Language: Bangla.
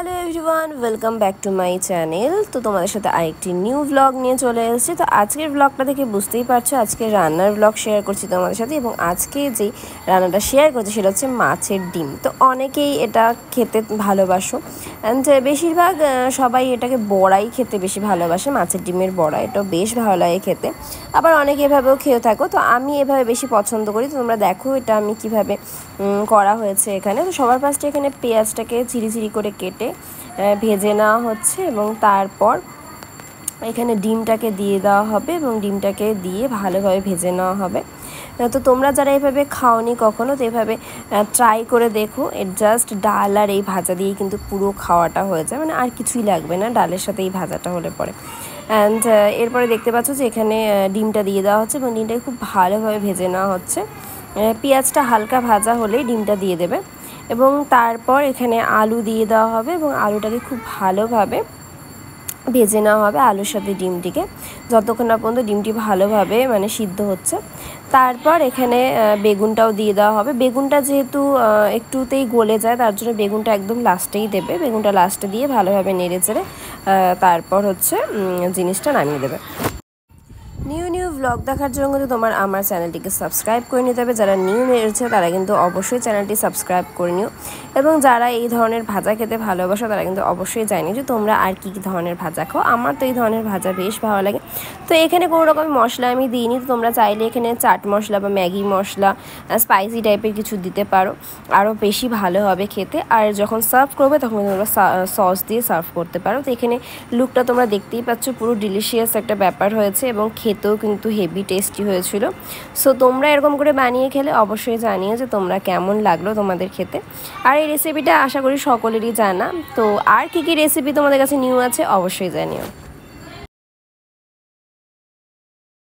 Hello everyone, welcome back to my channel. তো তোমাদের সাথে আরেকটি নিউ ব্লগ নিয়ে চলে এসেছি। তো আজকের ব্লগটা দেখে বুঝতেই পারছো আজকে রান্নার ব্লগ শেয়ার করছি তোমাদের সাথে। এবং আজকে যেই রান্নাটা শেয়ার করছি সেটা হচ্ছে মাছের ডিম। তো অনেকেই এটা খেতে ভালোবাসো, অ্যান্ড বেশিরভাগ সবাই এটাকে বড়াই খেতে বেশি ভালোবাসে। মাছের ডিমের বড়া এটাও বেশ ভালো লাগে খেতে, আবার অনেকে এভাবেও খেয়ে থাকো। তো আমি এভাবে বেশি পছন্দ করি। তো তোমরা দেখো এটা আমি কিভাবে করা হয়েছে এখানে। তো সবার ফার্স্টে এখানে পেঁয়াজটাকে ঝিরি করে কেটে ভেজে নেওয়া হচ্ছে এবং তারপর এখানে ডিমটাকে দিয়ে দেওয়া হবে এবং ডিমটাকে দিয়ে ভালোভাবে ভেজে নেওয়া হবে। তো তোমরা যারা এভাবে খাওনি কখনো, তো এভাবে ট্রাই করে দেখো। এর জাস্ট ডাল আর এই ভাজা দিয়েই কিন্তু পুরো খাওয়াটা হয়ে যায়, মানে আর কিছুই লাগবে না ডালের সাথে এই ভাজাটা হলে পরে। অ্যান্ড এরপরে দেখতে পাচ্ছ যে এখানে ডিমটা দিয়ে দেওয়া হচ্ছে এবং ডিমটাকে খুব ভালোভাবে ভেজে নেওয়া হচ্ছে। পেঁয়াজটা হালকা ভাজা হলেই ডিমটা দিয়ে দেবে এবং তারপর এখানে আলু দিয়ে দেওয়া হবে এবং আলুটাকে খুব ভালোভাবে ভেজে নেওয়া হবে আলুর সাথে ডিমটিকে, যতক্ষণ না পর্যন্ত ডিমটি ভালোভাবে মানে সিদ্ধ হচ্ছে। তারপর এখানে বেগুনটাও দিয়ে দেওয়া হবে। বেগুনটা যেহেতু একটুতেই গলে যায় তার জন্য বেগুনটা একদম লাস্টেই দেবে। বেগুনটা লাস্টে দিয়ে ভালোভাবে নেড়ে চেড়ে তারপর হচ্ছে জিনিসটা নামিয়ে দেবে। নিউ ব্লগ দেখার জন্য কিন্তু তোমার আমার চ্যানেলটিকে সাবস্ক্রাইব করে নিতে হবে। যারা নিউ এসেছে তারা কিন্তু অবশ্যই চ্যানেলটি সাবস্ক্রাইব করে নিও, এবং যারা এই ধরনের ভাজা খেতে ভালোবাসো তারা কিন্তু অবশ্যই জানি যে তোমরা আর কী ধরনের ভাজা খাও। আমার তো এই ধরনের ভাজা বেশ ভালো লাগে। তো এখানে কোনো রকম মশলা আমি দিইনি। তো তোমরা চাইলে এখানে চাট মশলা বা ম্যাগি মশলা স্পাইসি টাইপের কিছু দিতে পারো, আরও বেশি ভালো হবে খেতে। আর যখন সার্ভ করবে তখন তোমরা সস দিয়ে সার্ভ করতে পারো। তো এখানে লুকটা তোমরা দেখতেই পাচ্ছ, পুরো ডিলিশিয়াস একটা ব্যাপার হয়েছে এবং খেতেও কিন্তু হেভি টেস্টি হয়েছিল। সো তোমরা এরকম করে বানিয়ে খেলে অবশ্যই জানিও যে তোমরা কেমন লাগলো তোমাদের খেতে। আর এই রেসিপিটা আশা করি সকলেরই জানা। তো আর কী রেসিপি তোমাদের কাছে নিউ আছে অবশ্যই জানিও।